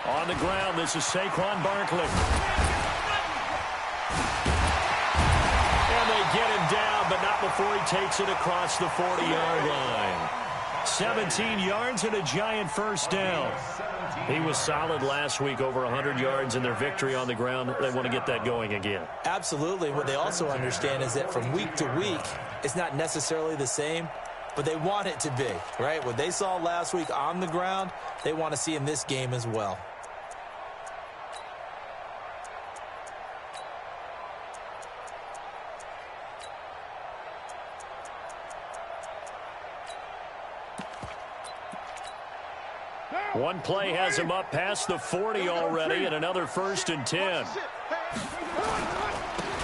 On the ground, this is Saquon Barkley. And they get him down, but not before he takes it across the 40-yard line. 17 yards and a giant first down. He was solid last week, over 100 yards in their victory on the ground. They want to get that going again. Absolutely. What they also understand is that from week to week, it's not necessarily the same, but they want it to be, right? What they saw last week on the ground, they want to see in this game as well. One play has him up past the 40 already, and another 1st and 10.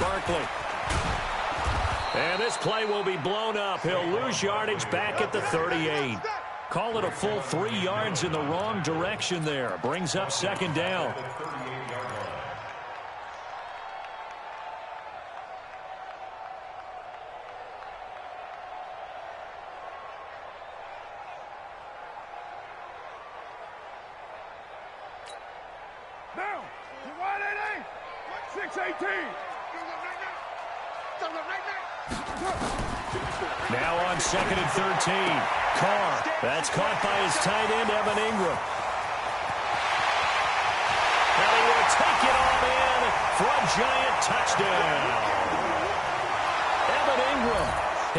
Barkley. And this play will be blown up. He'll lose yardage back at the 38. Call it a full 3 yards in the wrong direction there. Brings up 2nd down. Now on 2nd and 13. Carr. That's caught by his tight end, Evan Ingram. And he will take it all in for a giant touchdown. Evan Ingram,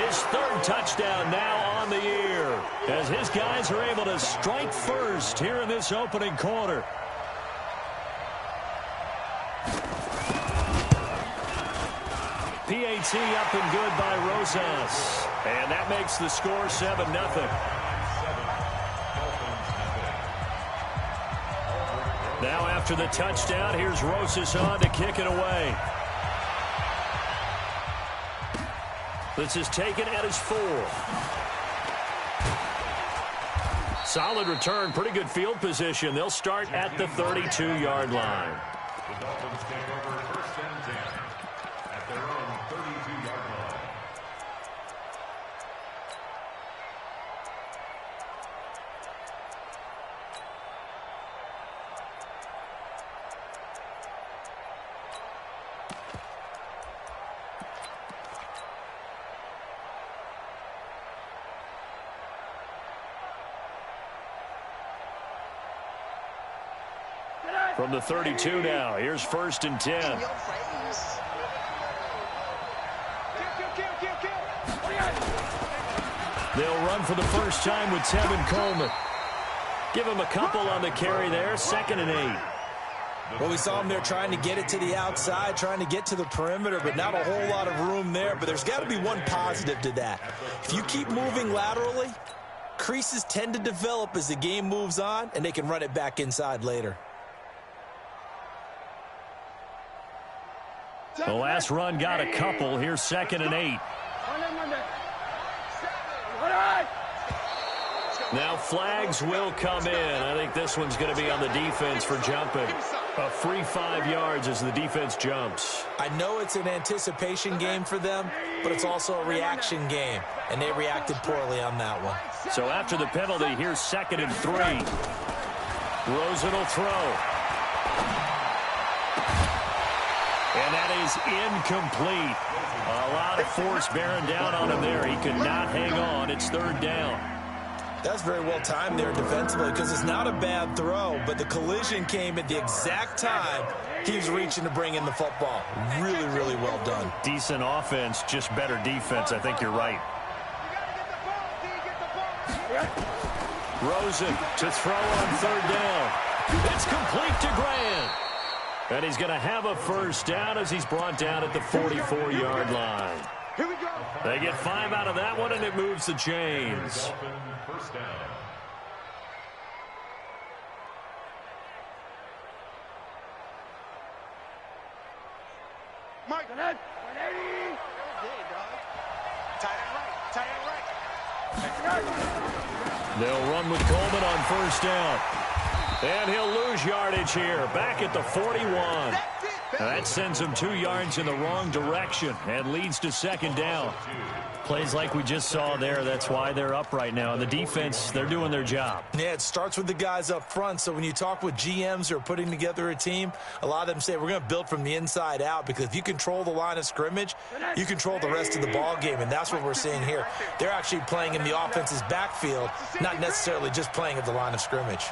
his 3rd touchdown now on the year, as his guys are able to strike first here in this opening quarter. PAT up and good by Rosas. And that makes the score 7-0. Now after the touchdown, here's Rosas on to kick it away. This is taken at his 4. Solid return, pretty good field position. They'll start at the 32-yard line. The Dolphins take over 1st and 10 at their own 32-yard line. From the 32 now, here's 1st and 10. They'll run for the first time with Tevin Coleman. Give him a couple on the carry there, 2nd and 8. Well, we saw him there trying to get it to the outside, trying to get to the perimeter, but not a whole lot of room there. But there's got to be one positive to that. If you keep moving laterally, creases tend to develop as the game moves on, and they can run it back inside later. The last run got a couple. Here's 2nd and 8. Now flags will come in. I think this one's going to be on the defense for jumping. A free 5 yards as the defense jumps. I know it's an anticipation game for them, but it's also a reaction game, and they reacted poorly on that one. So after the penalty, here's 2nd and 3. Rosen will throw. And that is incomplete. A lot of force bearing down on him there. He could not hang on. It's 3rd down. That's very well timed there defensively, because it's not a bad throw, but the collision came at the exact time he was reaching to bring in the football. Really, really well done. Decent offense, just better defense. I think you're right. Rosen to throw on 3rd down. It's complete to Grant. And he's going to have a first down as he's brought down at the 44-yard line. Here we go. They get 5 out of that one, and it moves the chains. First down. Mike, 180. Tight end right. Tight end right. They'll run with Coleman on 1st down. And he'll lose yardage here. Back at the 41. That's it, That sends them 2 yards in the wrong direction and leads to second down. Plays like we just saw there, that's why they're up right now. And the defense, they're doing their job. Yeah, it starts with the guys up front. So when you talk with GMs who are putting together a team, a lot of them say we're going to build from the inside out, because if you control the line of scrimmage, you control the rest of the ball game, and that's what we're seeing here. They're actually playing in the offense's backfield, not necessarily just playing at the line of scrimmage.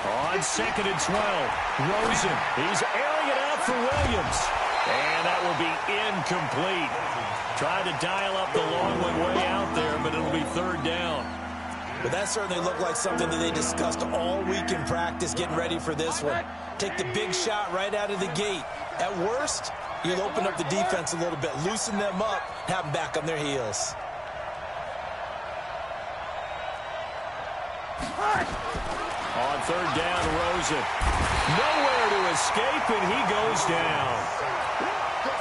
On 2nd and 12, Rosen. He's airing it out for Williams. And that will be incomplete. Tried to dial up the long one way out there, but it'll be 3rd down. But that certainly looked like something that they discussed all week in practice, getting ready for this one. Take the big shot right out of the gate. At worst, you'll open up the defense a little bit, loosen them up, have them back on their heels. On 3rd down, Rosen. Nowhere to escape, and he goes down.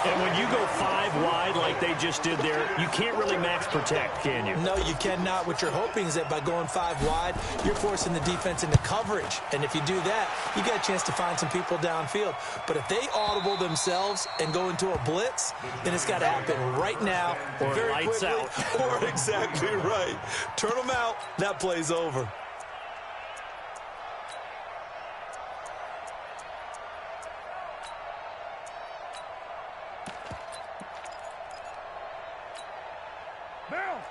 And when you go 5 wide like they just did there, you can't really max protect, can you? No, you cannot. What you're hoping is that by going 5 wide, you're forcing the defense into coverage. And if you do that, you got a chance to find some people downfield. But if they audible themselves and go into a blitz, then it's got to happen right now, or very lights quickly, out. Or exactly right. Turn them out. That play's over.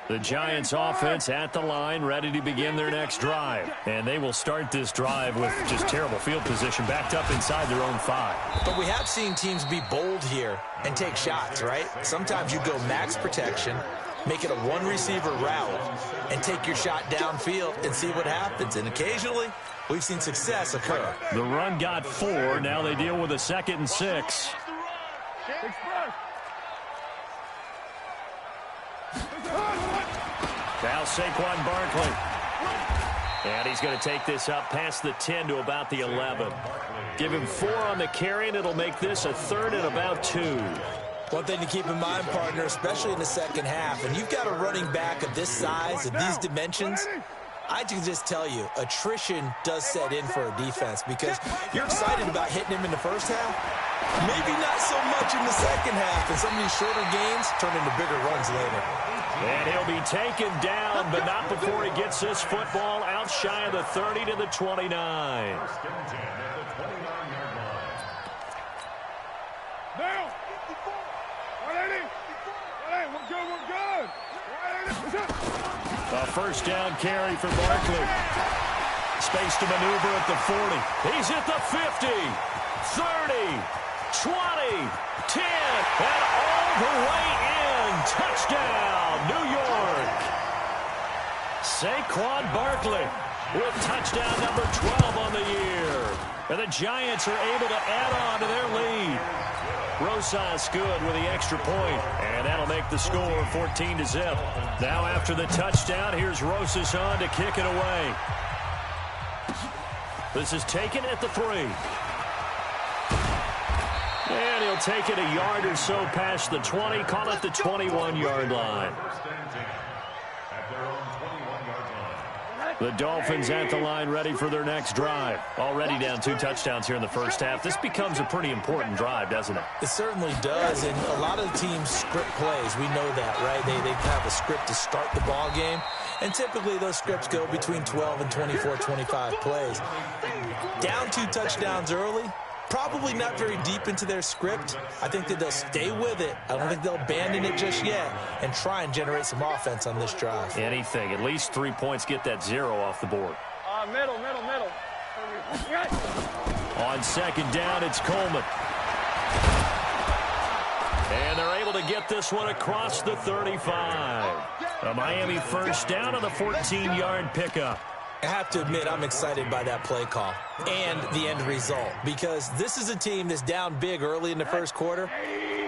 The Giants offense at the line, ready to begin their next drive. And they will start this drive with just terrible field position, backed up inside their own 5. But we have seen teams be bold here and take shots, right? Sometimes you go max protection, make it a 1-receiver route, and take your shot downfield and see what happens. And occasionally, we've seen success occur. The run got 4. Now they deal with a 2nd and 6. Now Saquon Barkley. And he's going to take this up past the 10 to about the 11. Give him 4 on the carry, and it'll make this a 3rd and about 2. One thing to keep in mind, partner, especially in the second half, and you've got a running back of this size and these dimensions, I can just tell you, attrition does set in for a defense, because you're excited about hitting him in the first half. Maybe not so much in the second half, and some of these shorter gains turn into bigger runs later. And he'll be taken down, but not before he gets this football out shy of the 30 to the 29. Now, 180. A 1st down carry for Barkley. Space to maneuver at the 40. He's at the 50, 30, 20, 10, and all the way in. Touchdown, New York. Saquon Barkley with touchdown number 12 on the year. And the Giants are able to add on to their lead. Rosas good with the extra point, and that'll make the score 14-0. Now after the touchdown, here's Rosas on to kick it away. This is taken at the 3. And he'll take it a yard or so past the 20, call it the 21-yard line. The Dolphins at the line, ready for their next drive. Already down 2 touchdowns here in the first half. This becomes a pretty important drive, doesn't it? It certainly does, and a lot of the teams script plays. We know that, right? They have a script to start the ball game, and typically those scripts go between 12 and 24, 25 plays. Down 2 touchdowns early, probably not very deep into their script. I think that they'll stay with it. I don't think they'll abandon it just yet and try and generate some offense on this drive. Anything. At least 3 points, get that 0 off the board. Middle. On 2nd down, it's Coleman. And they're able to get this one across the 35. A Miami 1st down on the 14-yard pickup. I have to admit, I'm excited by that play call and the end result, because this is a team that's down big early in the first quarter,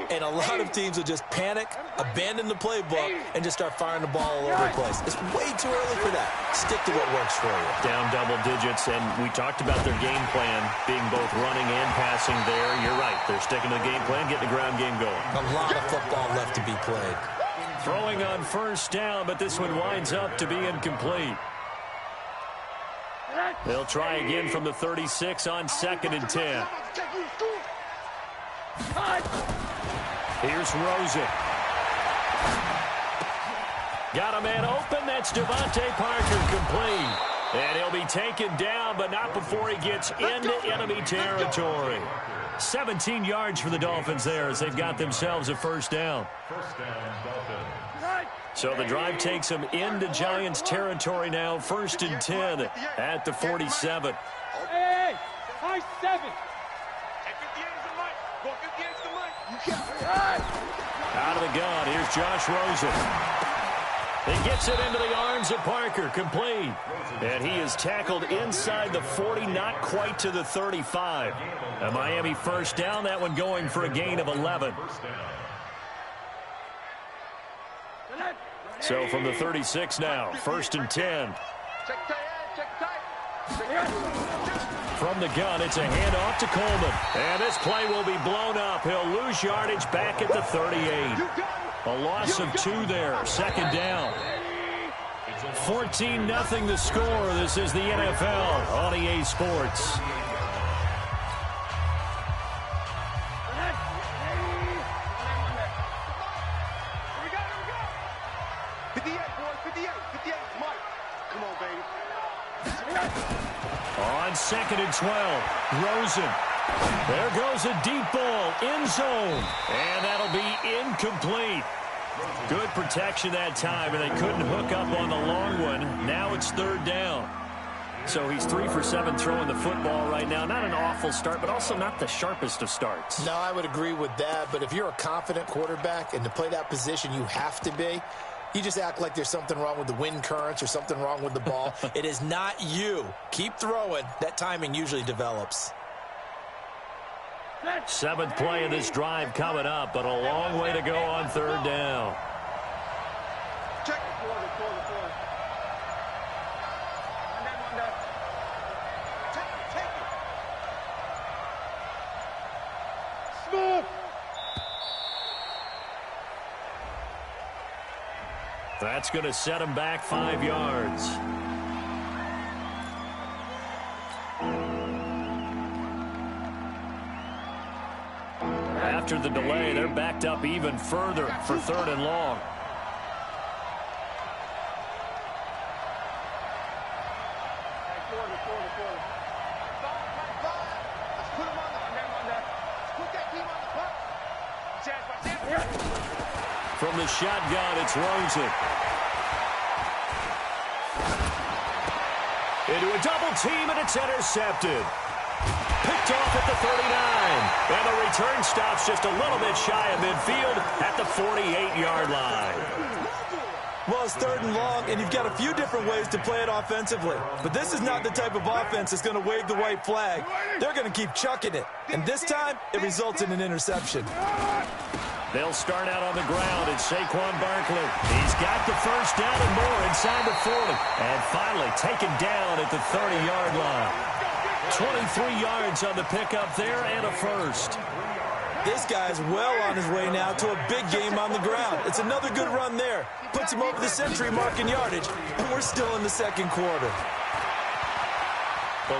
and a lot of teams will just panic, abandon the playbook, and just start firing the ball all over the place. It's way too early for that. Stick to what works for you. Down double digits, and we talked about their game plan being both running and passing there. You're right. They're sticking to the game plan, getting the ground game going. A lot of football left to be played. Throwing on 1st down, but this one winds up to be incomplete. They'll try again from the 36 on 2nd and 10. Here's Rosen. Got a man open. That's Devontae Parker, complete. And he'll be taken down, but not before he gets into enemy territory. 17 yards for the Dolphins there as they've got themselves a first down. First down, Dolphins. So the drive takes them into Giants territory now. 1st and 10 at the 47. Hey, high 7. Take 58 as the mic. Go 58 as the mic. You can't. Out of the gun, here's Josh Rosen. He gets it into the arms of Parker, complete. And he is tackled inside the 40, not quite to the 35. A Miami first down, that one going for a gain of 11. So from the 36 now, 1st and 10. From the gun, it's a handoff to Coleman. And this play will be blown up. He'll lose yardage back at the 38. A loss of 2 there, 2nd down. 14-0 the score. This is the NFL on EA Sports. On 2nd and 12, Rosen. There goes a deep ball, end zone, and that'll be incomplete. Good protection that time, and they couldn't hook up on the long one. Now it's 3rd down. So he's 3 for 7 throwing the football right now. Not an awful start, but also not the sharpest of starts. No, I would agree with that, but if you're a confident quarterback and to play that position you have to be, you just act like there's something wrong with the wind currents or something wrong with the ball. It is not you. Keep throwing. That timing usually develops. 7th play of this drive coming up, but a long way to go on 3rd down. Check. Take it. Smooth. That's going to set him back 5 yards. After the delay, they're backed up even further for 3rd and long. From the shotgun, it's Rosen. Into a double team, and it's intercepted. Picked off at the 39. And the return stops just a little bit shy of midfield at the 48-yard line. Well, it's 3rd and long, and you've got a few different ways to play it offensively. But this is not the type of offense that's going to wave the white flag. They're going to keep chucking it. And this time, it results in an interception. They'll start out on the ground, and Saquon Barkley. He's got the first down and more inside the 40. And finally taken down at the 30-yard line. 23 yards on the pickup there and a first. This guy's well on his way now to a big game on the ground. It's another good run there. Puts him over the century mark in yardage, and we're still in the 2nd quarter.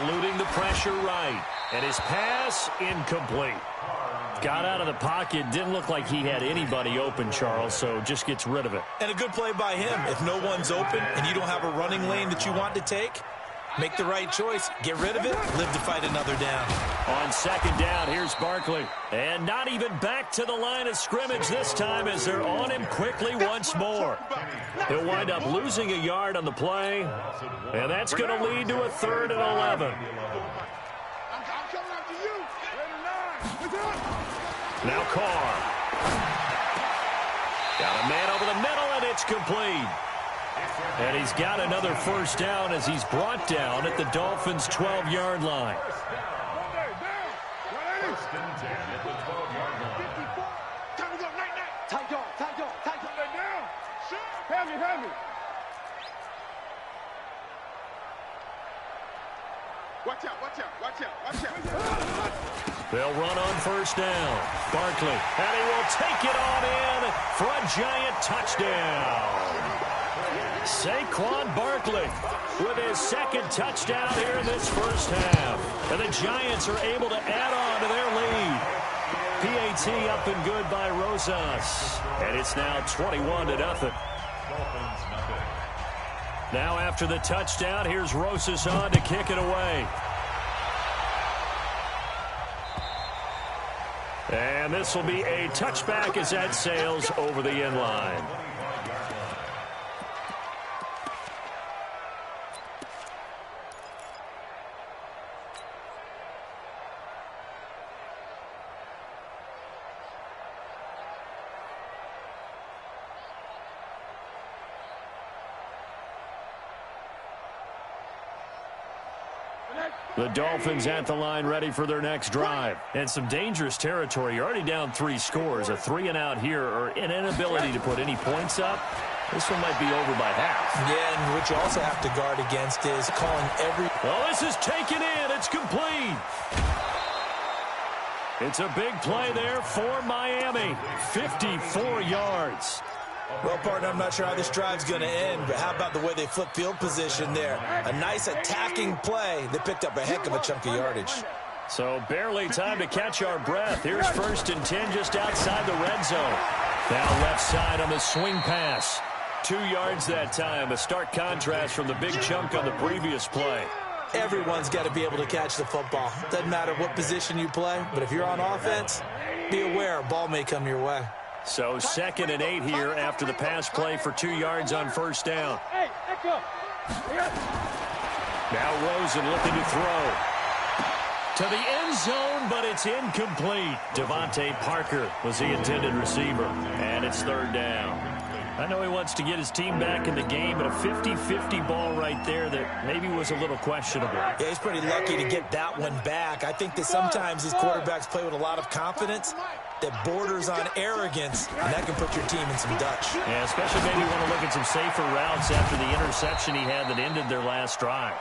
Eluding the pressure right. And his pass incomplete. Got out of the pocket. Didn't look like he had anybody open, Charles, so just gets rid of it. And a good play by him. If no one's open and you don't have a running lane that you want to take, make the right choice. Get rid of it. Live to fight another down. On 2nd down, here's Barkley. And not even back to the line of scrimmage this time as they're on him quickly once more. He'll wind up losing a yard on the play. And that's going to lead to a 3rd and 11. Now Carr. Got a man over the middle, and it's complete. And he's got another first down as he's brought down at the Dolphins' 12-yard line. First and 10 at the 12-yard line. Time to go, night. Tight dog. Lay down. Hand me. Watch out. They'll run on first down. Barkley, and he will take it on in for a giant touchdown. Saquon Barkley with his second touchdown here in this first half. And the Giants are able to add on to their lead. PAT up and good by Rosas. And it's now 21-0. Now after the touchdown, here's Rosas on to kick it away. And this will be a touchback as that sails over the end line. The Dolphins at the line ready for their next drive. And some dangerous territory. You're already down 3 scores. A 3-and-out here or an inability to put any points up. This one might be over by half. Yeah, and what you also have to guard against is calling every... Well, this is taken in. It's complete. It's a big play there for Miami. 54 yards. Well, partner, I'm not sure how this drive's going to end, but how about the way they flip field position there? A nice attacking play. They picked up a heck of a chunk of yardage. So barely time to catch our breath. Here's 1st and 10 just outside the red zone. Now left side on the swing pass. 2 yards that time. A stark contrast from the big chunk on the previous play. Everyone's got to be able to catch the football. Doesn't matter what position you play, but if you're on offense, be aware a ball may come your way. So 2nd and 8 here after the pass play for 2 yards on 1st down. Now Rosen looking to throw. To the end zone, but it's incomplete. Devontae Parker was the intended receiver. And it's 3rd down. I know he wants to get his team back in the game, but a 50-50 ball right there that maybe was a little questionable. Yeah, he's pretty lucky to get that one back. I think that sometimes these quarterbacks play with a lot of confidence that borders on arrogance, and that can put your team in some Dutch. Yeah, especially maybe want to look at some safer routes after the interception he had that ended their last drive.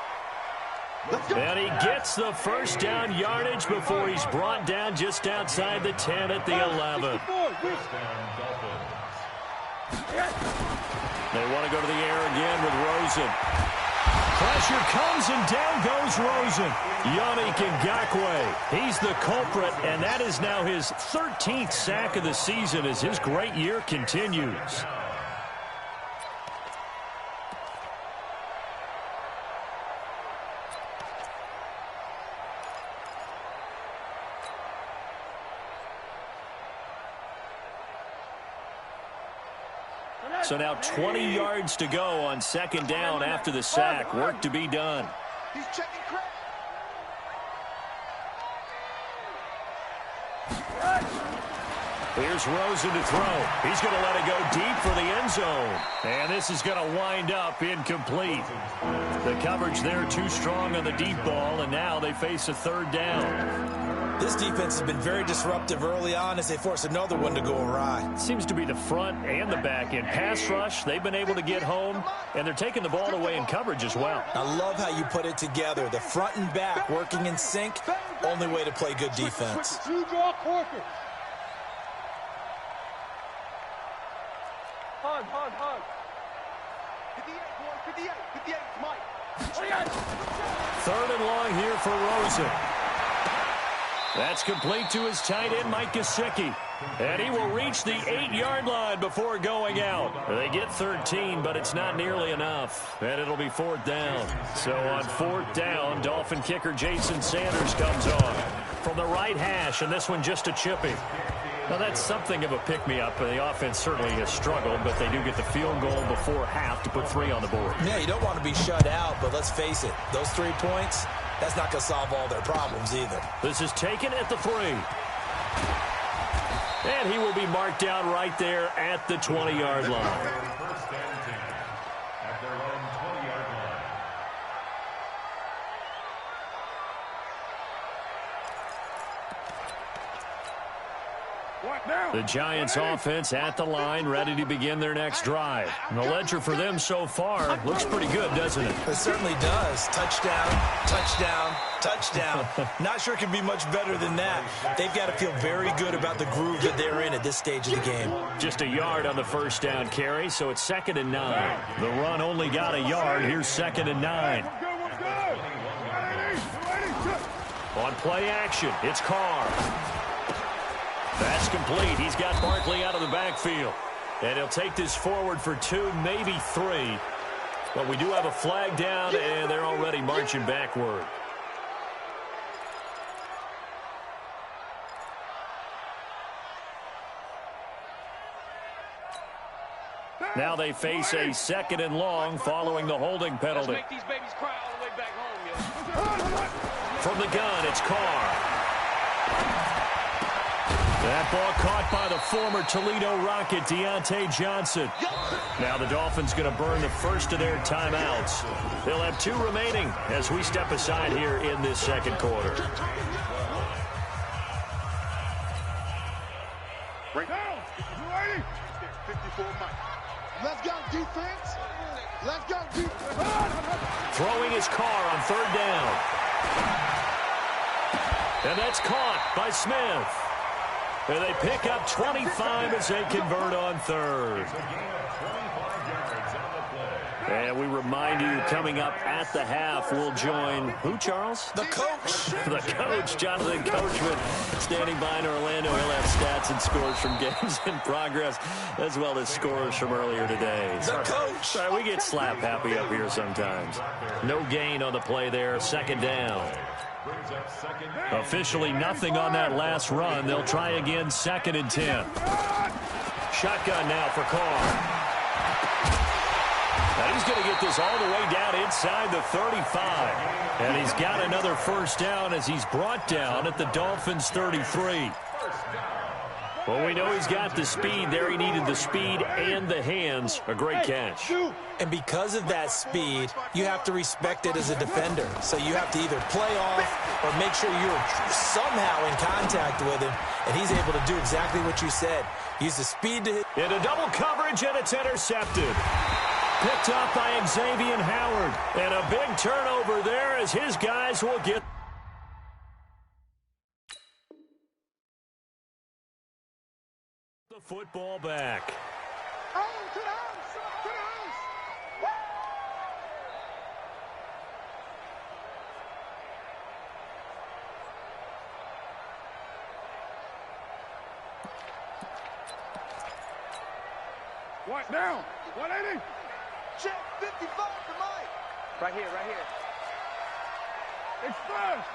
And he gets the 1st down yardage before he's brought down just outside the 10 at the 11. They want to go to the air again with Rosen. Pressure comes and down goes Rosen. Yannick Ngakoue. He's the culprit, and that is now his 13th sack of the season as his great year continues. So now 20 yards to go on 2nd down after the sack. Work to be done. He's checking crack. Here's Rosen to throw. He's going to let it go deep for the end zone. And this is going to wind up incomplete. The coverage there too strong on the deep ball, and now they face a 3rd down. This defense has been very disruptive early on as they force another one to go awry. Seems to be the front and the back end. Pass rush, they've been able to get home, and they're taking the ball away in coverage as well. I love how you put it together. The front and back working in sync, only way to play good defense. Hug. 58, boy, 58, Mike. 3rd and long here for Rosen. That's complete to his tight end, Mike Gesicki. And he will reach the 8-yard line before going out. They get 13, but it's not nearly enough. And it'll be 4th down. So on 4th down, Dolphin kicker Jason Sanders comes on from the right hash, and this one just a chippy. Now, that's something of a pick-me-up. The offense certainly has struggled, but they do get the field goal before half to put 3 on the board. Yeah, you don't want to be shut out, but let's face it, those 3 points, that's not going to solve all their problems either. This is taken at the 3. And he will be marked down right there at the 20-yard line. First and 10 at their own 20-yard line. The Giants offense at the line, ready to begin their next drive. And the ledger for them so far looks pretty good, doesn't it? It certainly does. Touchdown, touchdown, touchdown. Not sure it could be much better than that. They've got to feel very good about the groove that they're in at this stage of the game. Just a yard on the first down carry, so it's 2nd and 9. The run only got a yard. Here's 2nd and 9. On play action, it's Carr. That's complete. He's got Barkley out of the backfield. And he'll take this forward for 2, maybe 3. But we do have a flag down, and they're already marching backward. Now they face a 2nd and long following the holding penalty. Let's make these babies cry all the way back home, yo. From the gun, it's Carr. That ball caught by the former Toledo Rocket, Deontay Johnson. Now the Dolphins going to burn the first of their timeouts. They'll have 2 remaining as we step aside here in this second quarter. Right now, you ready? 54 Mike. Let's go, defense. Let's go, defense. Throwing his Carr on 3rd down. And that's caught by Smith. And they pick up 25 as they convert on 3rd. And we remind you, coming up at the half, we'll join who, Charles? The coach. The coach, Jonathan Coachman, standing by in Orlando. He'll have stats and scores from games in progress, as well as scores from earlier today. The coach. Sorry, we get slap happy up here sometimes. No gain on the play there, 2nd down. Officially nothing on that last run. They'll try again, 2nd and 10. Shotgun now for Carr. Now he's going to get this all the way down inside the 35. And he's got another first down as he's brought down at the Dolphins' 33. Well, we know he's got the speed there. He needed the speed and the hands. A great catch. And because of that speed, you have to respect it as a defender. So you have to either play off or make sure you're somehow in contact with him. And he's able to do exactly what you said. Use the speed to hit. Into double coverage, and it's intercepted. Picked up by Xavier Howard. And a big turnover there as his guys will get the football back. Oh, to the house! To the house! What now? 180? Check 55 for Mike. Right here, right here. Express.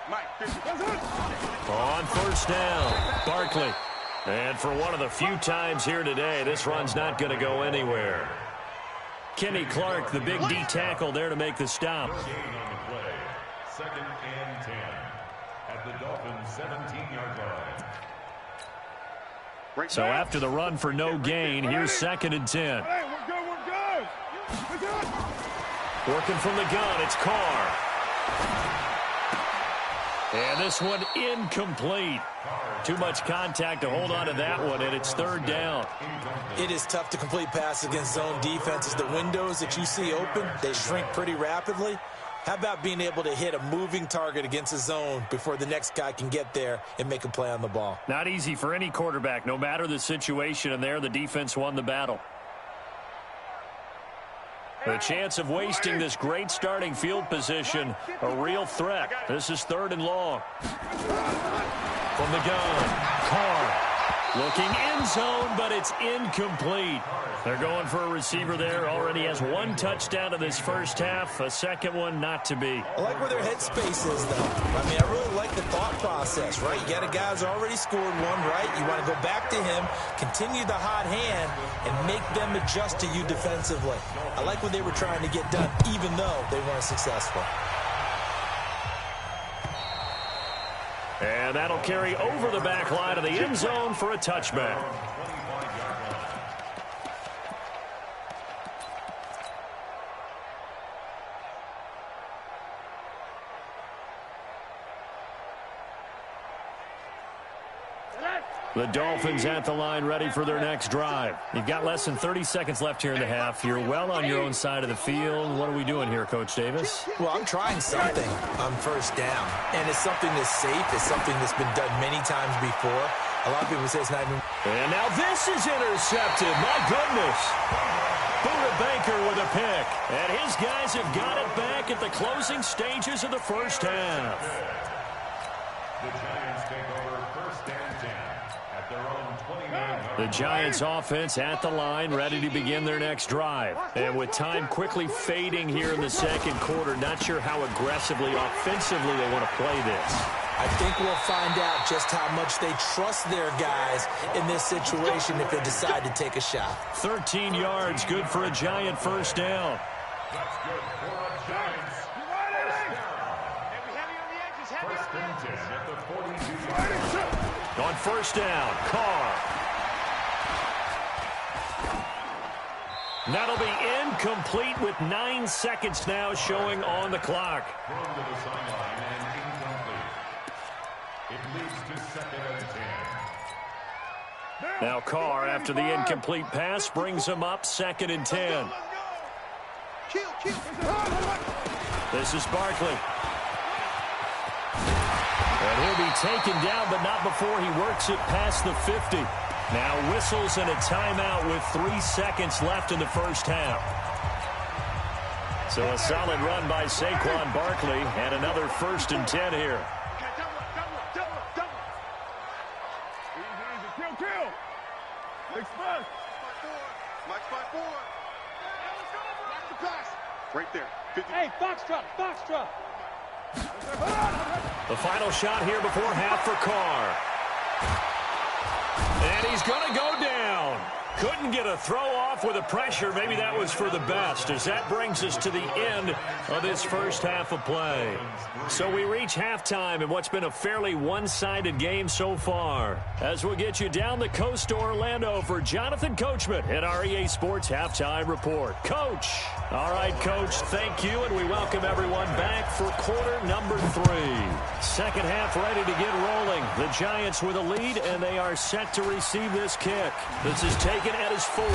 Mike, 50. On first down, Barkley. And for one of the few times here today, this run's not going to go anywhere. Kenny Clark, the big D tackle there to make the stop. 2nd and 10 at the Dolphins' 17-yard line. So after the run for no gain, here's 2nd and 10. Hey, we're good. We're good. Working from the gun, it's Carr. And this one incomplete. Too much contact to hold on to that one, and it's 3rd down. It is tough to complete passes against zone defenses. The windows that you see open, they shrink pretty rapidly. How about being able to hit a moving target against a zone before the next guy can get there and make a play on the ball? Not easy for any quarterback, no matter the situation, and there the defense won the battle. The chance of wasting this great starting field position, a real threat. This is 3rd and long. From the gun, Carr looking end zone, but it's incomplete. They're going for a receiver there. Already has 1 touchdown in this first half. A second one not to be. I like where their headspace is, though. I mean, I really like the thought process, right? You got a guy who's already scored one, right? You want to go back to him, continue the hot hand, and make them adjust to you defensively. I like what they were trying to get done, even though they weren't successful. And that'll carry over the back line of the end zone for a touchback. The Dolphins at the line ready for their next drive. You've got less than 30 seconds left here in the half. You're well on your own side of the field. What are we doing here, Coach Davis? Well, I'm trying something on first down, and it's something that's safe. It's something that's been done many times before. A lot of people say it's not even... And now this is intercepted. My goodness. Buda Baker with a pick. And his guys have got it back at the closing stages of the first half. The Giants take over first and 10 at their own 29. The Giants offense at the line, ready to begin their next drive. And with time quickly fading here in the second quarter, not sure how aggressively, offensively they want to play this. I think we'll find out just how much they trust their guys in this situation if they decide to take a shot. 13 yards, good for a Giant first down. That's good for a Giants. First and 10 at the 42-yard line. On first down, Carr. That'll be incomplete with 9 seconds now showing on the clock. Thrown to the sideline and incomplete. It leads to second and 10. Now Carr, after the incomplete pass, brings him up second and 10. This is Barkley. And he'll be taken down, but not before he works it past the 50. Now whistles and a timeout with 3 seconds left in the first half. So a solid run by Saquon Barkley and another first and 10 here. Right there. Hey, Foxtrot, Foxtrot. The final shot here before half for Carr. And he's going to go down. Couldn't get a throw off with the pressure. Maybe that was for the best, as that brings us to the end of this first half of play. So we reach halftime in what's been a fairly one-sided game so far. As we'll get you down the coast to Orlando for Jonathan Coachman at our EA Sports Halftime Report. Coach. All right, Coach, thank you, and we welcome everyone back for quarter number 3. Second half ready to get rolling. The Giants with a lead, and they are set to receive this kick. This is taken at his 4.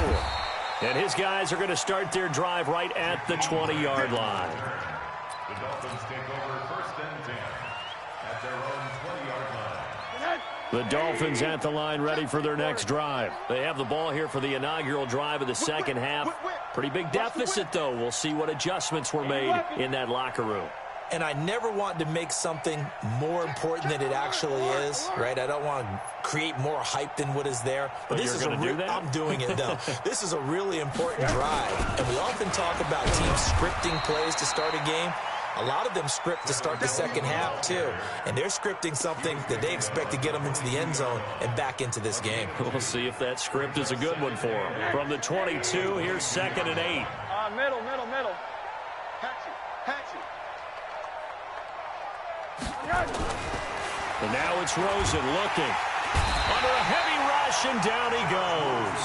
And his guys are going to start their drive right at the 20-yard line. The Dolphins take over first and 10 at their own 20-yard line. The Dolphins at the line ready for their next drive. They have the ball here for the inaugural drive of the second half. Pretty big deficit, though. We'll see what adjustments were made in that locker room. And I never want to make something more important than it actually is, right? I don't want to create more hype than what is there. But this is I'm doing it, though. This is a really important drive. And we often talk about teams scripting plays to start a game. A lot of them script to start the second half, too. And they're scripting something that they expect to get them into the end zone and back into this game. We'll see if that script is a good one for them. From the 22, here's second and 8. Middle. And now it's Rosen looking. Under a heavy rush, and down he goes.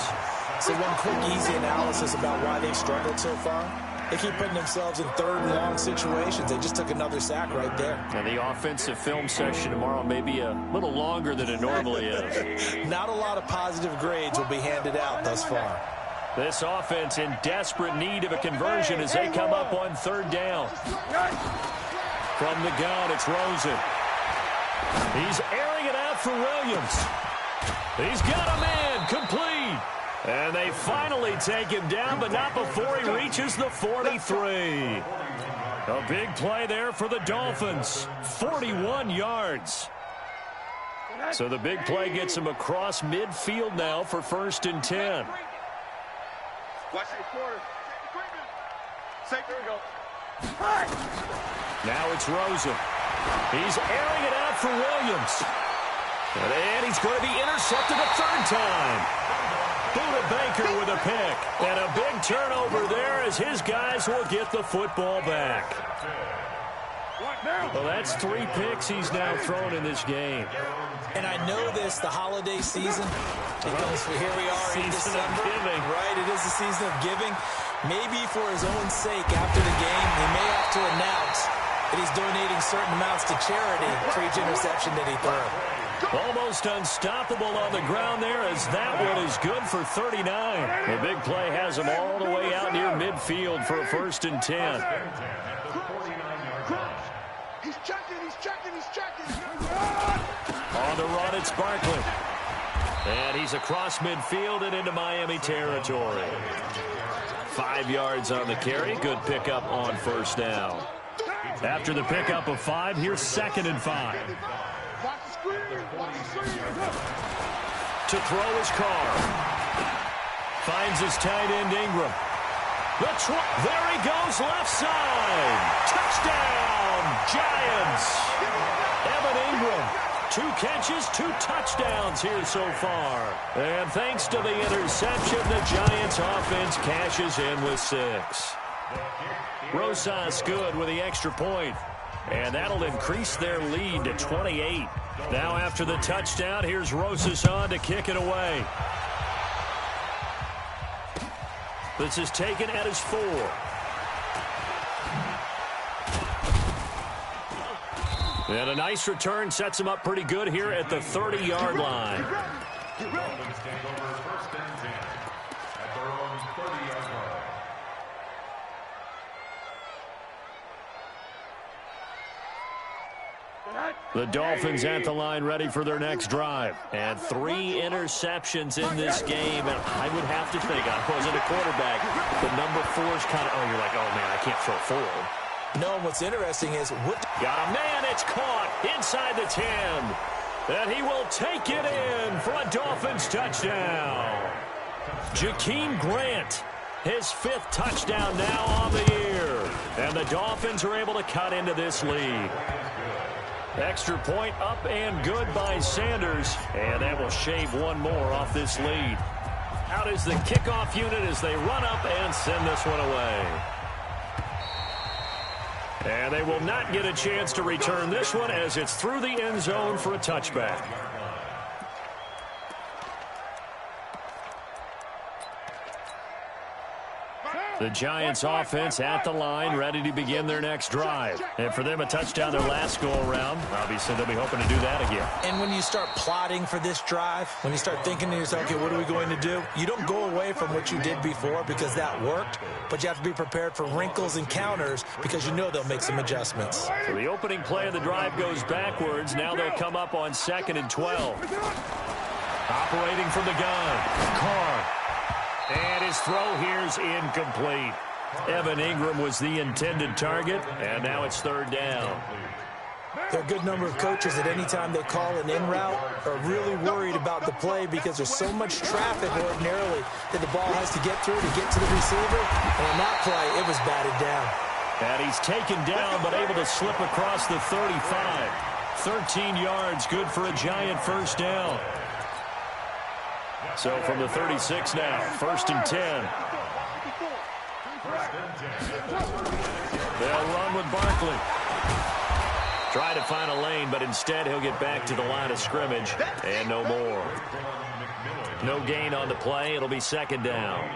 So one quick, easy analysis about why they've struggled so far. They keep putting themselves in third and long situations. They just took another sack right there. And the offensive film session tomorrow may be a little longer than it normally is. Not a lot of positive grades will be handed out thus far. This offense in desperate need of a conversion as they come up on third down. From the gun, it's Rosen. He's airing it out for Williams. He's got a man complete. And they finally take him down, but not before he reaches the 43. A big play there for the Dolphins. 41 yards. So the big play gets him across midfield now for first and 10. Watch the quarter. Safety. Here we go. Now it's Rosen. He's airing it out for Williams. And he's going to be intercepted a third time. Buda Baker with a pick. And a big turnover there as his guys will get the football back. Well, that's 3 picks he's now thrown in this game. And I know this, the holiday season, because here we are in December. Giving. Right, it is the season of giving. Maybe for his own sake after the game, he may have to announce that he's donating certain amounts to charity for each interception that he threw. Almost unstoppable on the ground there, as that one is good for 39. The big play has him all the way out near midfield for a 1st and 10. He's checking. On the run, it's Barkley. And he's across midfield and into Miami territory. 5 yards on the carry. Good pickup on 1st down. After the pickup of 5, here's 2nd and 5. To throw his Carr. Finds his tight end Ingram. There he goes, left side. Touchdown, Giants. Evan Ingram. 2 catches, 2 touchdowns here so far. And thanks to the interception, the Giants offense cashes in with 6. Rosas good with the extra point. And that'll increase their lead to 28. Now after the touchdown, here's Rosas on to kick it away. This is taken at his 4. And a nice return sets him up pretty good here at the 30-yard line. Dolphins take over 1st and 10 at their own 30-yard line. The Dolphins at the line ready for their next drive. And 3 interceptions in this game. And I would have to think, I wasn't a quarterback, the number 4's kind of, you're like, oh, man, I can't throw 4. No, what's interesting is Got a man, it's caught inside the 10. And he will take it in for a Dolphins touchdown. Jakeem Grant, his 5th touchdown now on the year. And the Dolphins are able to cut into this lead. Extra point up and good by Sanders. And that will shave 1 more off this lead. Out is the kickoff unit as they run up and send this one away. And they will not get a chance to return this one as it's through the end zone for a touchback. The Giants offense at the line, ready to begin their next drive. And for them, a touchdown their last go-around. Obviously, they'll be hoping to do that again. And when you start plotting for this drive, when you start thinking to yourself, okay, what are we going to do? You don't go away from what you did before because that worked, but you have to be prepared for wrinkles and counters because you know they'll make some adjustments. So the opening play of the drive goes backwards. Now they'll come up on 2nd and 12. Operating from the gun, Carr. And his throw here's incomplete. Evan Ingram was the intended target, and now it's 3rd down. There are a good number of coaches at any time they call an in route are really worried about the play because there's so much traffic ordinarily that the ball has to get through to get to the receiver. And on that play, it was batted down. And he's taken down but able to slip across the 35. 13 yards, good for a Giant 1st down. So from the 36 now, 1st and 10. They'll run with Barkley. Try to find a lane, but instead he'll get back to the line of scrimmage, and no more. No gain on the play. It'll be 2nd down.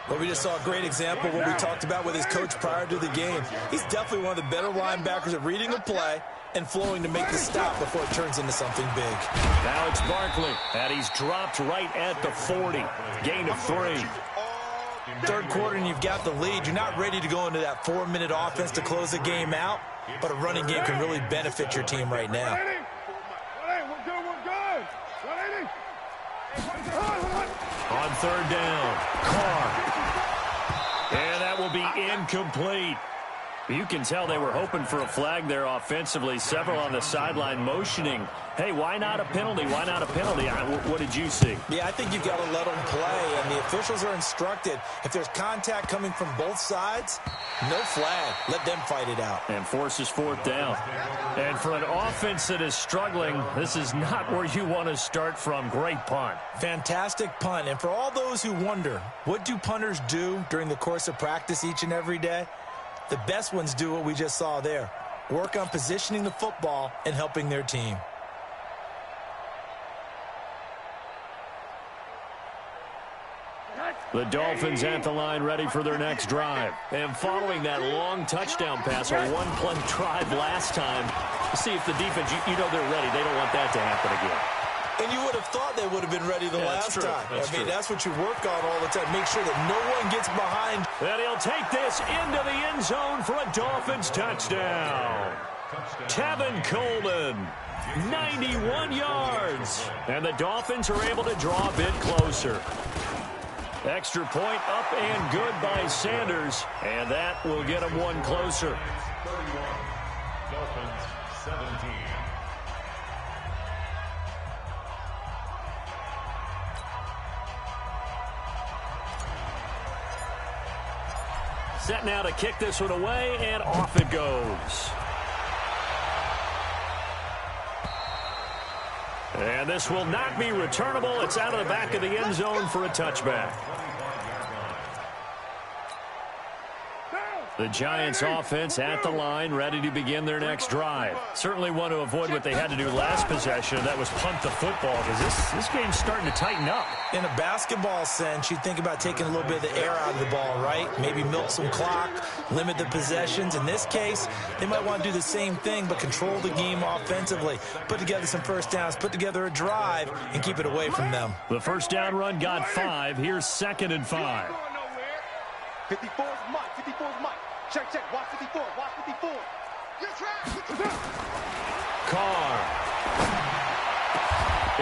Well, we just saw a great example of what we talked about with his coach prior to the game. He's definitely one of the better linebackers at reading a play and flowing to make the stop before it turns into something big. Now it's Barkley, and he's dropped right at the 40. Gain of 3. 3rd quarter, and you've got the lead. You're not ready to go into that 4-minute offense to close the game out, but a running game can really benefit your team right now. On 3rd down, Carr. And that will be incomplete. You can tell they were hoping for a flag there offensively. Several on the sideline motioning, hey, why not a penalty? Why not a penalty? What did you see? Yeah, I think you've got to let them play, and the officials are instructed. If there's contact coming from both sides, no flag. Let them fight it out. And forces 4th down. And for an offense that is struggling, this is not where you want to start from. Great punt. Fantastic punt. And for all those who wonder, what do punters do during the course of practice each and every day? The best ones do what we just saw there. Work on positioning the football and helping their team. The Dolphins at the line ready for their next drive. And following that long touchdown pass, a 1-play drive last time, See if the defense, you know they're ready. They don't want that to happen again. And you would have thought they would have been ready the last time. That's what you work on all the time. Make sure that no one gets behind. And he'll take this into the end zone for a Dolphins touchdown. Tevin Coleman, 91 yards. And the Dolphins are able to draw a bit closer. Extra point up and good by Sanders. And that will get them one closer. 31. Dolphins 17. Set now to kick this one away, and off it goes. And this will not be returnable. It's out of the back of the end zone for a touchback. The Giants offense at the line, ready to begin their next drive. Certainly want to avoid what they had to do last possession. That was punt the football, because this game's starting to tighten up. In a basketball sense, you think about taking a little bit of the air out of the ball, right? Maybe milk some clock, limit the possessions. In this case, they might want to do the same thing, but control the game offensively. Put together some first downs, put together a drive, and keep it away from them. The first down run got 5. Here's 2nd and 5. 54's Mike. 54's Mike. Check, check. Watch 54. Watch 54. Carr.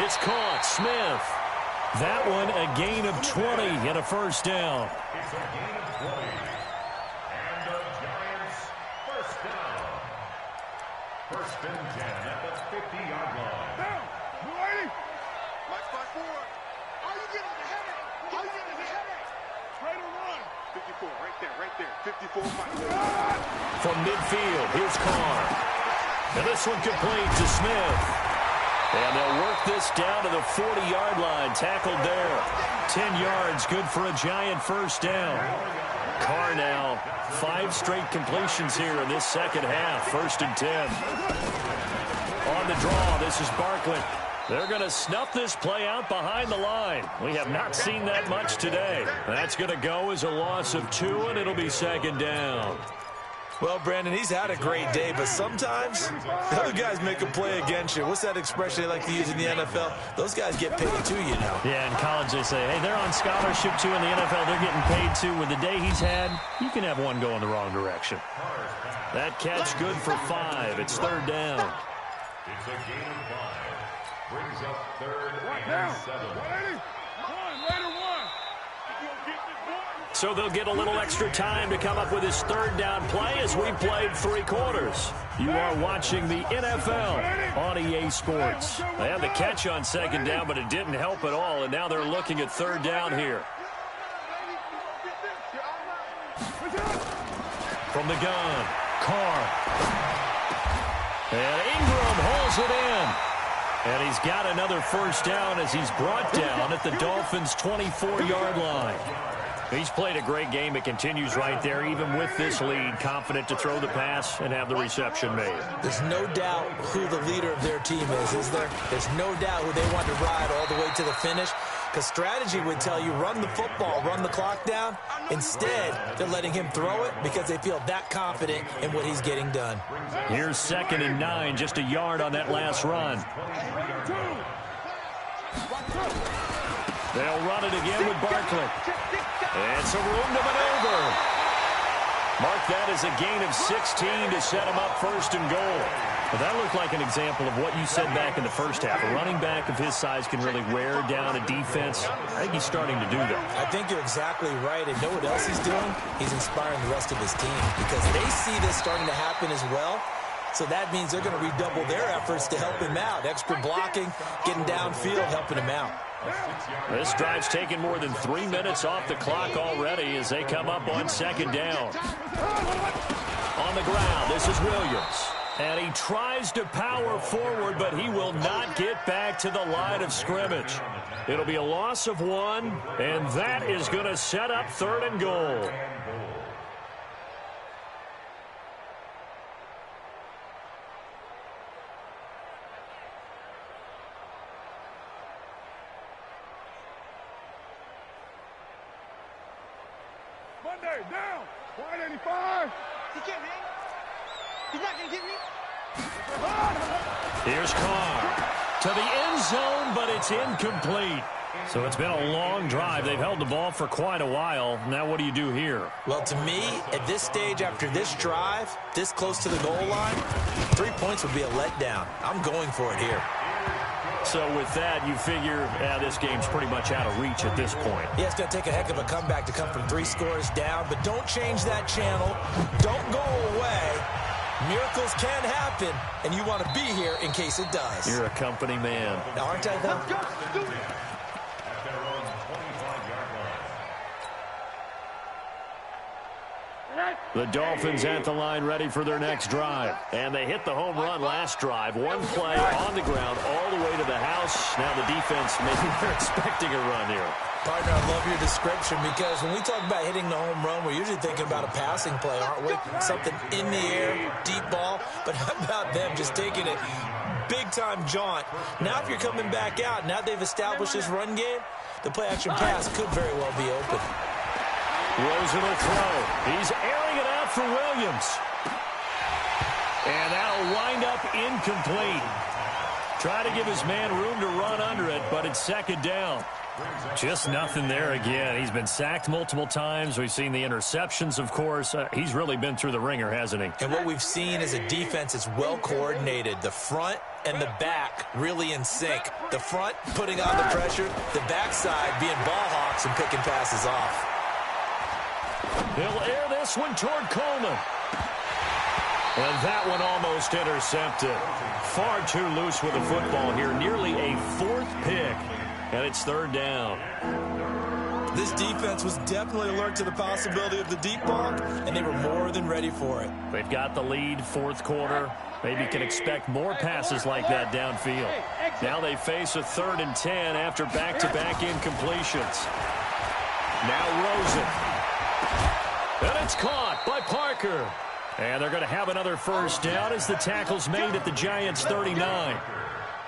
It's caught. Smith. That one a gain of 20 and a first down. It's a gain of 20. And the Giants first down. 1st and 10 at the 50-yard line. Down. You ready? Mike 5-4. Are you getting the headache? Are you getting the headache? Try to run. 54, right there, right there. 54, Mike. From midfield, here's Carr. And this one complete to Smith. And they'll work this down to the 40-yard line. Tackled there. 10 yards, good for a Giant first down. Carr now, 5 straight completions here in this second half. 1st and 10. On the draw, this is Barkley. They're going to snuff this play out behind the line. We have not seen that much today. That's going to go as a loss of 2, and it'll be 2nd down. Well, Brandon, he's had a great day, but sometimes the other guys make a play against you. What's that expression they like to use in the NFL? Those guys get paid too, you know. Yeah, in college they say, hey, they're on scholarship too. In the NFL, they're getting paid too. With the day he's had, you can have one going the wrong direction. That catch good for 5. It's 3rd down. It's a gain of 5. Brings up 3rd and 7. So they'll get a little extra time to come up with his 3rd down play as we played 3 quarters. You are watching the NFL on EA Sports. They had the catch on 2nd down, but it didn't help at all, and now they're looking at 3rd down here. From the gun, Carr. And Ingram hauls it in. And he's got another first down as he's brought down at the Dolphins' 24-yard line. He's played a great game. It continues right there, even with this lead, confident to throw the pass and have the reception made. There's no doubt who the leader of their team is there? There's no doubt who they want to ride all the way to the finish. Because strategy would tell you, run the football, run the clock down. Instead, they're letting him throw it because they feel that confident in what he's getting done. Here's 2nd and 9, just a yard on that last run. They'll run it again with Barkley. And some room to maneuver. Mark that as a gain of 16 to set him up 1st and goal. Well, that looked like an example of what you said back in the first half. A running back of his size can really wear down a defense. I think he's starting to do that. I think you're exactly right. And know what else he's doing? He's inspiring the rest of his team because they see this starting to happen as well. So that means they're going to redouble their efforts to help him out. Extra blocking, getting downfield, helping him out. This drive's taken more than 3 minutes off the clock already as they come up on 2nd down. On the ground, this is Williams. And he tries to power forward, but he will not get back to the line of scrimmage. It'll be a loss of 1, and that is going to set up 3rd and goal. Monday, down. 185. He can't hang. He's not going to get me. Here's Carr to the end zone, but it's incomplete. So it's been a long drive. They've held the ball for quite a while. Now what do you do here? Well, to me, at this stage, after this drive, this close to the goal line, 3 points would be a letdown. I'm going for it here. So with that, you figure this game's pretty much out of reach at this point. Yeah, it's going to take a heck of a comeback to come from 3 scores down, but don't change that channel. Don't go away. Miracles can happen, and you want to be here in case it does. You're a company man. Now, aren't I, though? The Dolphins at the line ready for their next drive. And they hit the home run last drive. One play on the ground all the way to the house. Now the defense, maybe they're expecting a run here. Partner, I love your description because when we talk about hitting the home run, we're usually thinking about a passing play, aren't we? Something in the air, deep ball. But how about them just taking it big-time jaunt? Now if you're coming back out, now they've established this run game, the play-action pass could very well be open. Rosen will throw. He's airing it out for Williams. And that'll wind up incomplete. Try to give his man room to run under it, but it's second down. Just nothing there again. He's been sacked multiple times. We've seen the interceptions, of course. He's really been through the ringer, hasn't he? And what we've seen is a defense that's well coordinated. The front and the back really in sync. The front putting on the pressure, the backside being ball hawks and picking passes off. He'll air this one toward Coleman. And that one almost intercepted. Far too loose with the football here. Nearly a 4th pick. And it's third down. This defense was definitely alert to the possibility of the deep ball, and they were more than ready for it. They've got the lead, 4th quarter. Maybe can expect more passes like that downfield. Now they face a 3rd and 10 after back-to-back incompletions. Now Rosen. And it's caught by Parker. And they're going to have another first down as the tackle's made at the Giants' 39.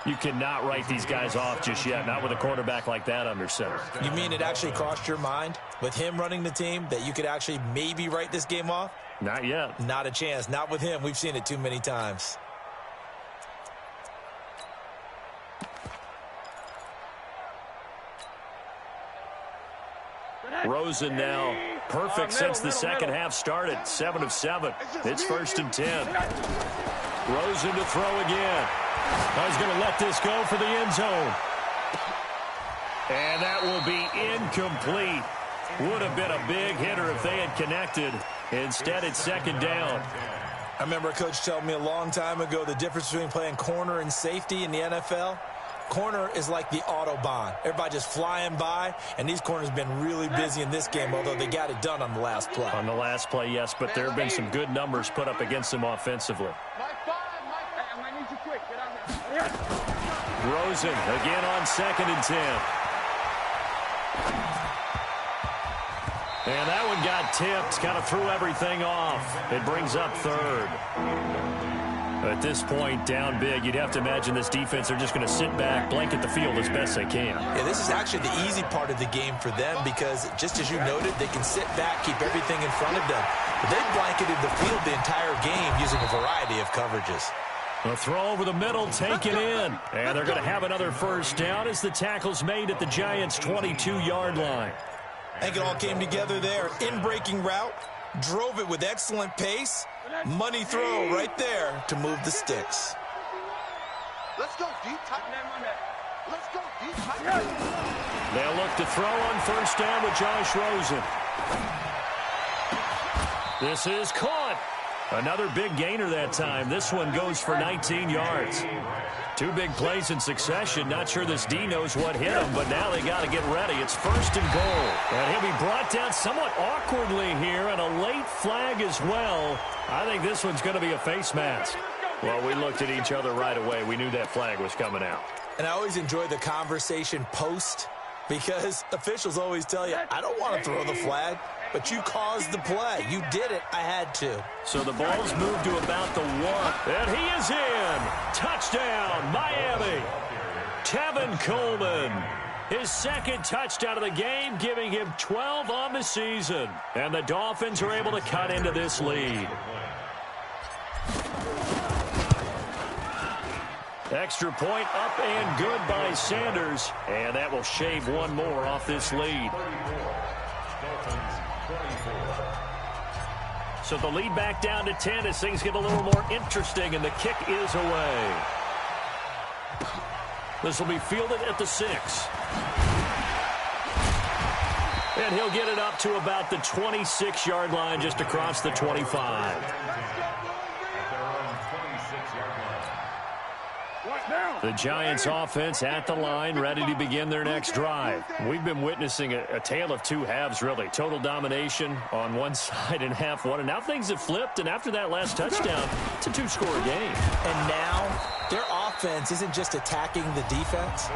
You cannot write these guys off just yet, not with a quarterback like that under center. You mean it actually crossed your mind with him running the team that you could actually maybe write this game off? Not yet. Not a chance. Not with him. We've seen it too many times. Rosen now perfect since the second half started. 7 of 7. It's 1st and 10. Rosen to throw again. He's going to let this go for the end zone. And that will be incomplete. Would have been a big hitter if they had connected. Instead, it's second down. I remember a coach telling me a long time ago the difference between playing corner and safety in the NFL. Corner is like the Autobahn. Everybody just flying by, and these corners have been really busy in this game, although they got it done on the last play. On the last play, yes, but there have been some good numbers put up against them offensively. Rosen again on 2nd and 10. And that one got tipped, kind of threw everything off. It brings up 3rd. At this point, down big, you'd have to imagine this defense are just going to sit back, blanket the field as best they can. Yeah, this is actually the easy part of the game for them because, just as you noted, they can sit back, keep everything in front of them. But they've blanketed the field the entire game using a variety of coverages. A throw over the middle, taken in. And they're going to have another first down as the tackle's made at the Giants' 22-yard line. I think it all came together there. In-breaking route, drove it with excellent pace. Money throw right there to move the sticks. Let's go deep, tighten that on that. Let's go deep, tighten. They'll look to throw on first down with Josh Rosen. This is caught. Another big gainer that time. This one goes for 19 yards. 2 big plays in succession. Not sure this D knows what hit him, but now they got to get ready. It's 1st and goal. And he'll be brought down somewhat awkwardly here, and a late flag as well. I think this one's going to be a face mask. Well, we looked at each other right away. We knew that flag was coming out. And I always enjoy the conversation post because officials always tell you, I don't want to throw the flag. But you caused the play. You did it. I had to. So the ball's moved to about the 1. And he is in. Touchdown, Miami. Tevin Coleman. His 2nd touchdown of the game, giving him 12 on the season. And the Dolphins are able to cut into this lead. Extra point up and good by Sanders. And that will shave one more off this lead. So the lead back down to 10 as things get a little more interesting, and the kick is away. This will be fielded at the 6. And he'll get it up to about the 26-yard line, just across the 25. The Giants offense at the line, ready to begin their next drive. We've been witnessing a tale of two halves, really. Total domination on one side and half one. And now things have flipped, and after that last touchdown, it's a two-score game. And now their offense isn't just attacking the defense.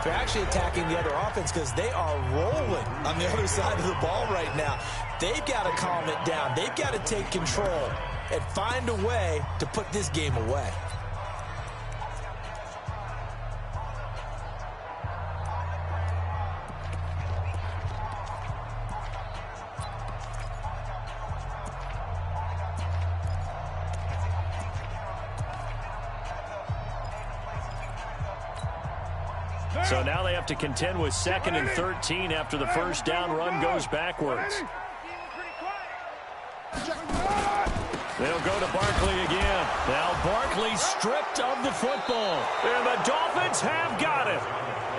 They're actually attacking the other offense because they are rolling on the other side of the ball right now. They've got to calm it down. They've got to take control and find a way to put this game away. So now they have to contend with 2nd and 13 after the first down run goes backwards. They'll go to Barkley again. Now Barkley stripped of the football. And the Dolphins have got it.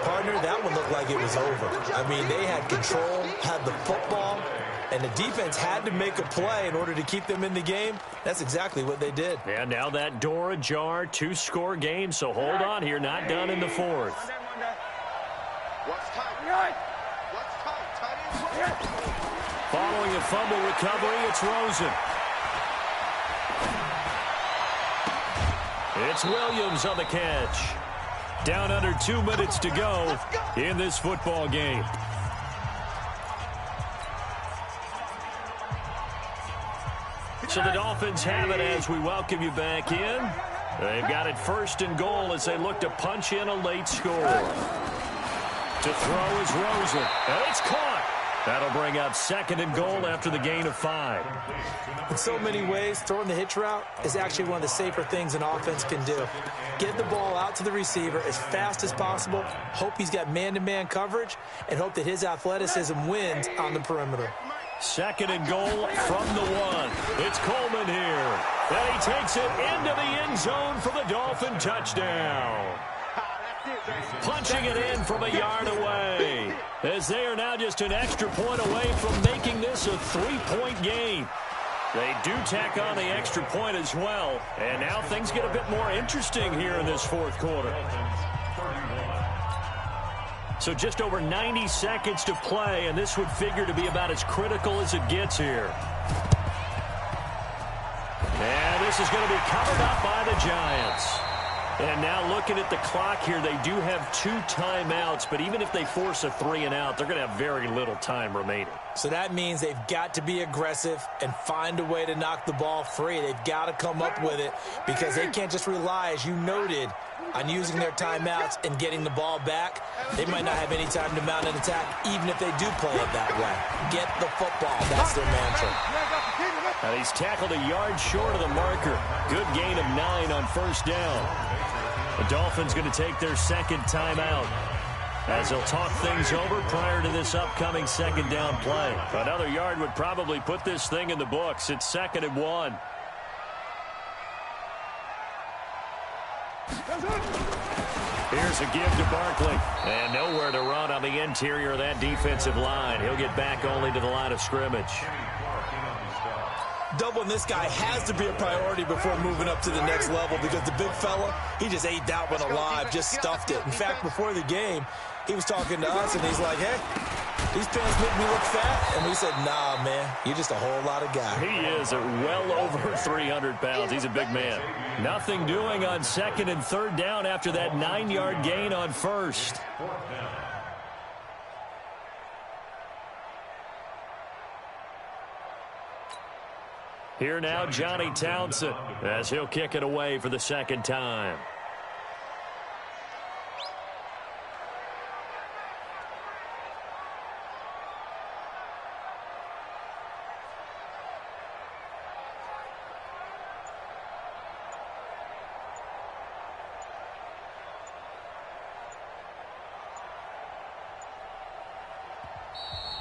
Partner, that one looked like it was over. I mean, they had control, had the football, and the defense had to make a play in order to keep them in the game. That's exactly what they did. And now that door ajar, two-score game, so hold on here, not done in the 4th. Following a fumble recovery, it's Rosen. It's Williams on the catch. Down under 2 minutes to go in this football game. So the Dolphins have it as we welcome you back in. They've got it 1st and goal as they look to punch in a late score. To throw is Rosen. And it's caught. That'll bring up 2nd and goal after the gain of 5. In so many ways, throwing the hitch route is actually one of the safer things an offense can do. Get the ball out to the receiver as fast as possible, hope he's got man-to-man coverage, and hope that his athleticism wins on the perimeter. 2nd and goal from the 1. It's Coleman here. And he takes it into the end zone for the Dolphin touchdown. Punching it in from a yard away, as they are now just an extra point away from making this a 3-point game. They do tack on the extra point as well, and now things get a bit more interesting here in this 4th quarter. So just over 90 seconds to play, and this would figure to be about as critical as it gets here. And this is going to be covered up by the Giants. And now looking at the clock here, they do have 2 timeouts, but even if they force a 3-and-out, they're going to have very little time remaining. So that means they've got to be aggressive and find a way to knock the ball free. They've got to come up with it because they can't just rely, as you noted, on using their timeouts and getting the ball back. They might not have any time to mount an attack, even if they do play it that way. Get the football. That's their mantra. And he's tackled a yard short of the marker. Good gain of 9 on 1st down. The Dolphins going to take their 2nd timeout as they'll talk things over prior to this upcoming 2nd down play. Another yard would probably put this thing in the books. It's 2nd and 1. Here's a give to Barkley. And nowhere to run on the interior of that defensive line. He'll get back only to the line of scrimmage. Doubling this guy has to be a priority before moving up to the next level because the big fella, he just ate that one alive, just stuffed it. In fact, before the game, he was talking to us, and he's like, hey, these pants make me look fat. And we said, nah, man, you're just a whole lot of guy. He is well over 300 pounds. He's a big man. Nothing doing on 2nd and 3rd down after that 9-yard gain on 1st. Here now, Johnny Townsend, as he'll kick it away for the 2nd time.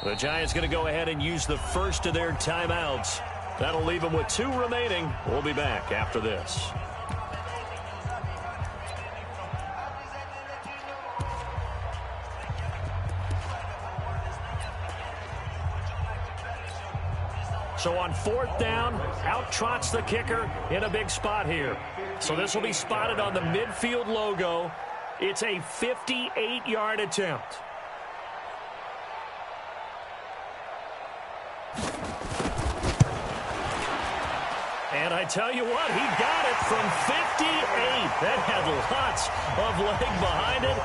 The Giants going to go ahead and use the first of their timeouts. That'll leave them with 2 remaining. We'll be back after this. So on 4th down, out trots the kicker in a big spot here. So this will be spotted on the midfield logo. It's a 58-yard attempt. And I tell you what, he got it from 58. That had lots of leg behind it.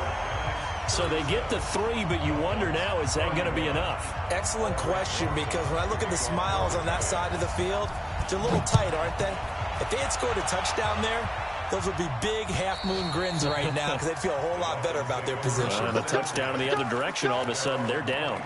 So they get to 3, but you wonder now, is that going to be enough? Excellent question, because when I look at the smiles on that side of the field, they're a little tight, aren't they? If they had scored a touchdown there, those would be big half-moon grins right now because they'd feel a whole lot better about their position. And a touchdown in the other direction, all of a sudden, they're down.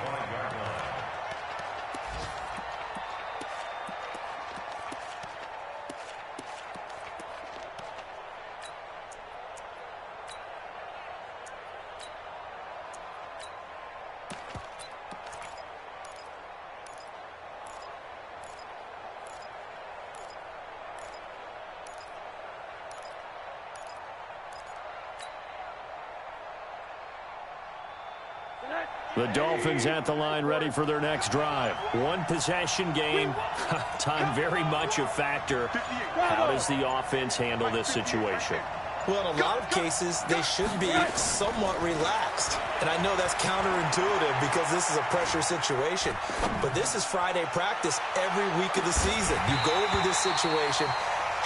The Dolphins at the line ready for their next drive. 1 possession game. Time very much a factor. How does the offense handle this situation? Well, in a lot of cases, they should be somewhat relaxed. And I know that's counterintuitive because this is a pressure situation. But this is Friday practice every week of the season. You go over this situation,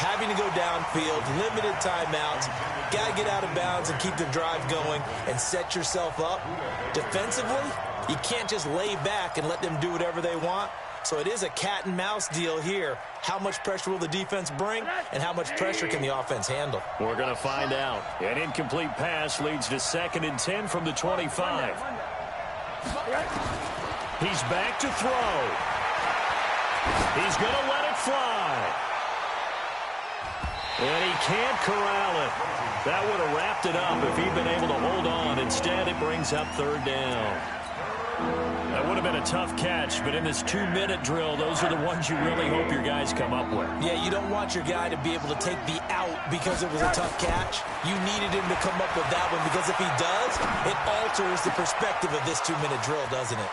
having to go downfield, limited timeouts, got to get out of bounds and keep the drive going and set yourself up. Defensively, you can't just lay back and let them do whatever they want. So it is a cat and mouse deal here. How much pressure will the defense bring, and how much pressure can the offense handle? We're going to find out. An incomplete pass leads to 2nd and 10 from the 25. He's back to throw. He's going to let it fly. And he can't corral it. That would have wrapped it up if he'd been able to hold on. Instead, it brings up 3rd down. That would have been a tough catch, but in this 2-minute drill, those are the ones you really hope your guys come up with. Yeah, you don't want your guy to be able to take the out because it was a tough catch. You needed him to come up with that one because if he does, it alters the perspective of this 2-minute drill, doesn't it?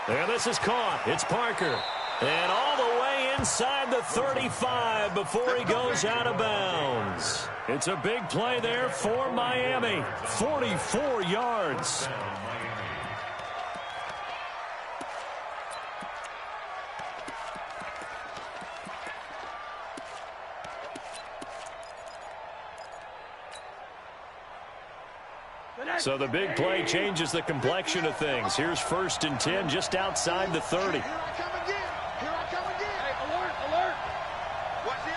And this is caught. It's Parker. And all the way inside the 35 before he goes out of bounds. It's a big play there for Miami. 44 yards. So the big play changes the complexion of things. Here's 1st and 10 just outside the 30. Here I come again. Here I come again. Hey, alert, alert. What's here?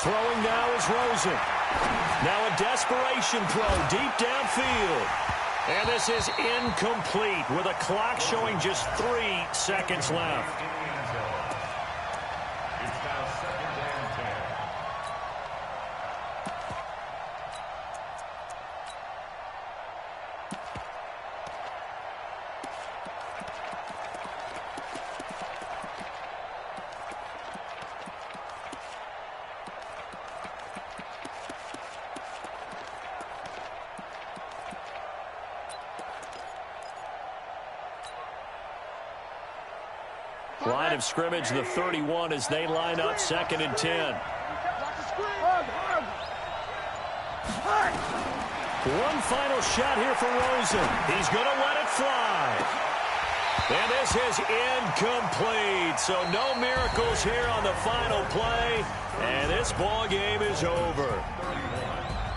Throwing now is Rosen. Now a desperation throw deep downfield. And this is incomplete with a clock showing just 3 seconds left. Line of scrimmage, the 31, as they line up 2nd and 10. One final shot here for Rosen. He's going to let it fly. And this is incomplete. So no miracles here on the final play. And this ball game is over.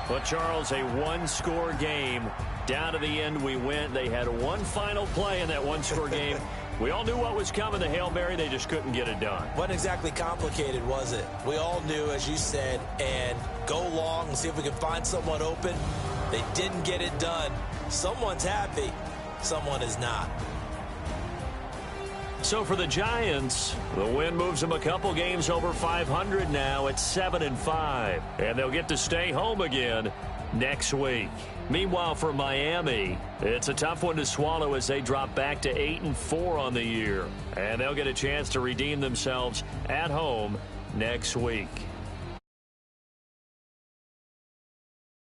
But, Charles, a one-score game. Down to the end we went. They had one final play in that one-score game. We all knew what was coming, the Hail Mary. They just couldn't get it done. Wasn't exactly complicated, was it? We all knew, as you said, and go long and see if we can find someone open. They didn't get it done. Someone's happy. Someone is not. So for the Giants, the win moves them a couple games over 500 now at 7-5. And they'll get to stay home again next week. Meanwhile, for Miami, it's a tough one to swallow as they drop back to 8-4 on the year. And they'll get a chance to redeem themselves at home next week.